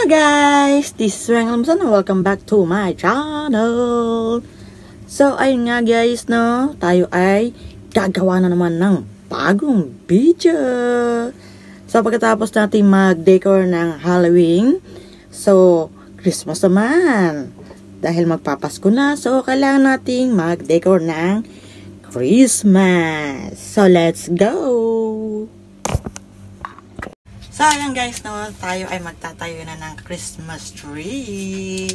guys! This is Reng Lamson and welcome back to my channel. So, ayun nga guys, no? Tayo ay gagawa na naman ng bagong video. So, pagkatapos natin mag-decor ng Halloween, so, Christmas naman. Dahil magpapasko na, so, kailangan nating mag-decor ng Christmas. So, let's go! So, ayan guys, no, tayo ay magtatayo na ng Christmas tree.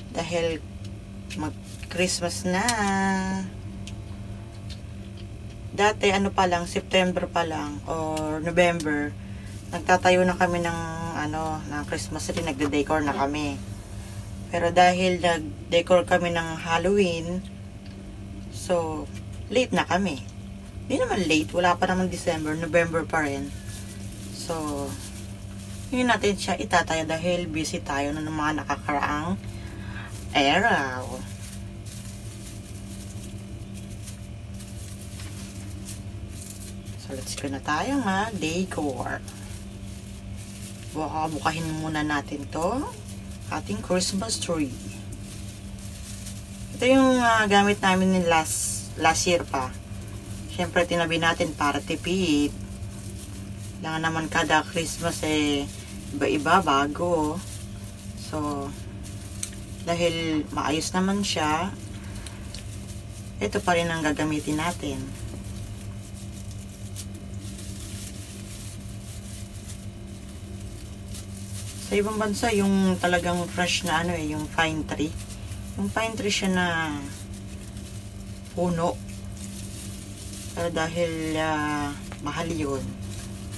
Dahil mag-Christmas na. Dati, ano pa lang, September pa lang, or November, nagtatayo na kami ng, ng Christmas tree, nagde-decor na kami. Pero dahil nag-decor kami ng Halloween, so, late na kami. Hindi naman late, wala pa naman December, November pa rin. So, hindi natin siya itatayo dahil busy tayo na ng mga nakakaraang araw. So, let's go na tayo mag-decor. Bukahin muna natin to ating Christmas tree. Ito yung gamit namin ng last year pa. Siyempre, tinabi natin para tipid. Lang naman kada Christmas iba-iba, bago. So, dahil maayos naman siya, ito pa rin ang gagamitin natin. Sa ibang bansa, yung talagang fresh na yung pine tree. Yung pine tree siya na puno. Pero dahil mahal yun.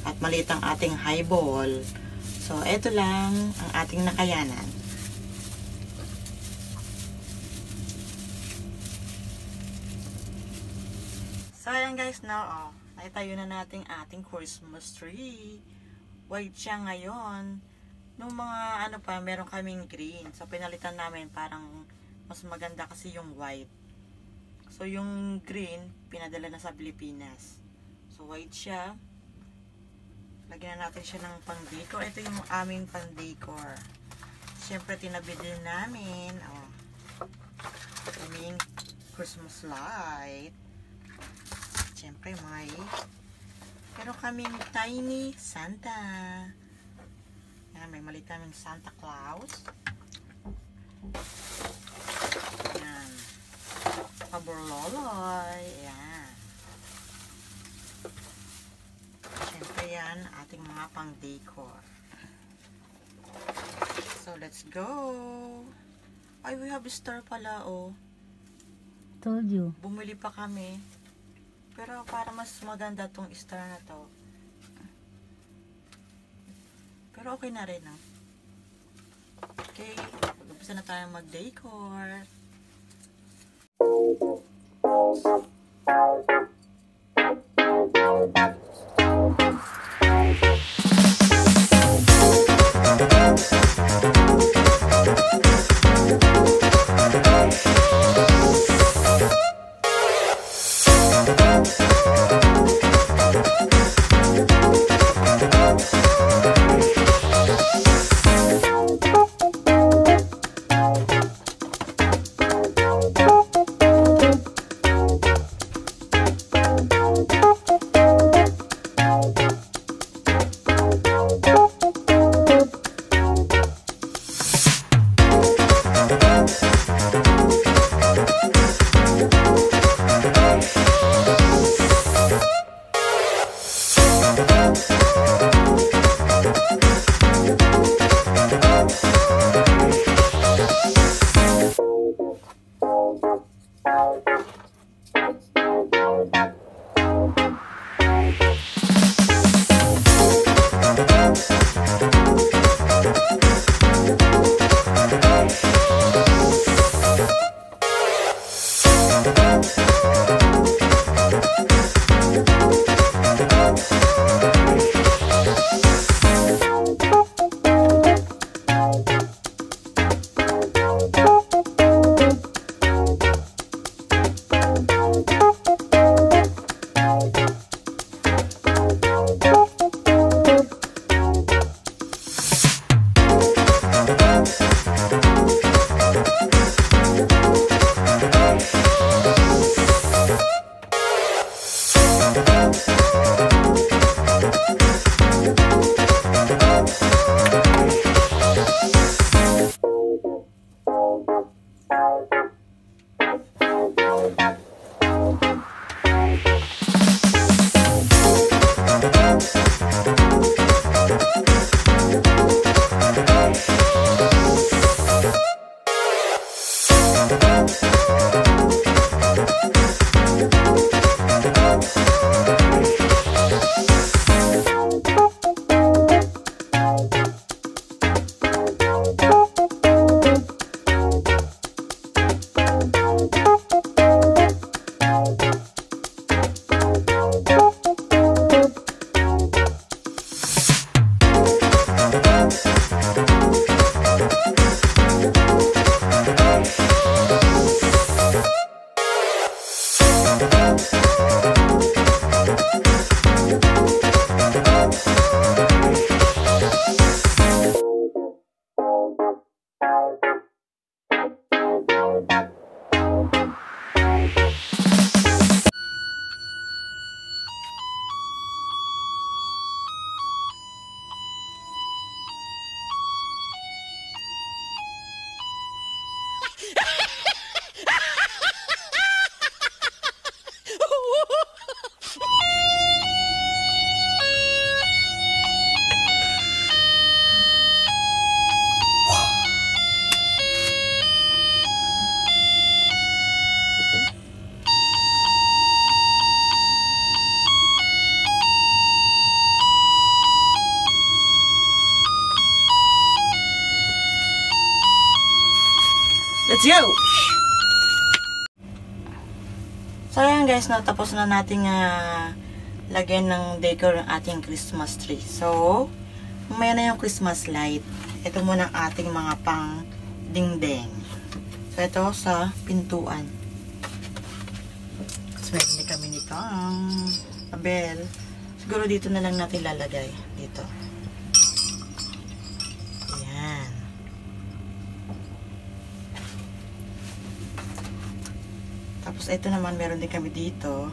At maliit ang ating highball. So, eto lang ang ating nakayanan. So, ayan guys, now, naitayo na natin ating Christmas tree. White siya ngayon. Nung mga, meron kaming green. So, pinalitan namin parang mas maganda kasi yung white. So, yung green, pinadala na sa Pilipinas. So, white siya. Lagyan na natin siya ng pang-decor. Ito yung aming pang-decor. Siyempre, tinabi din namin. Aming Christmas light. Siyempre, pero kaming tiny Santa. Yan, may maliit kaming Santa Claus. Yan. Paborloloy. Yan. Siyempre yan, ating mga pang-decor. So, let's go. Ay, we have a star pala, Told you. Bumili pa kami. Pero para mas maganda tong star na to. Pero okay na rin, Okay, mag-umpisa na tayo mag-decor. Let's go! So ayan guys, natapos na nating lagyan ng decor ng ating Christmas tree. So, mamaya na yung Christmas light. Ito muna ang ating mga pang dingding. So ito sa pintuan. So meron kami nito ang bell. Siguro dito na lang natin lalagay. Dito. Ayan. Tapos ito naman meron din kami dito.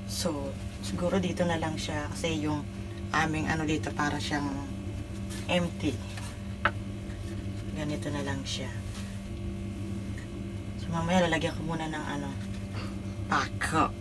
So siguro dito na lang siya kasi yung aming ano dito para siyang empty. Ganito na lang siya. So mamaya lalagyan ko muna ng ano, pako.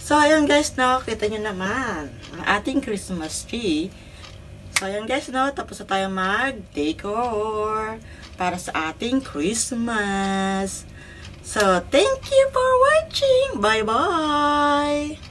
So, ayan guys, no, kita nyo naman ang ating Christmas tree. So, ayan guys, no, tapos na tayo mag-decor para sa ating Christmas. So, thank you for watching. Bye-bye!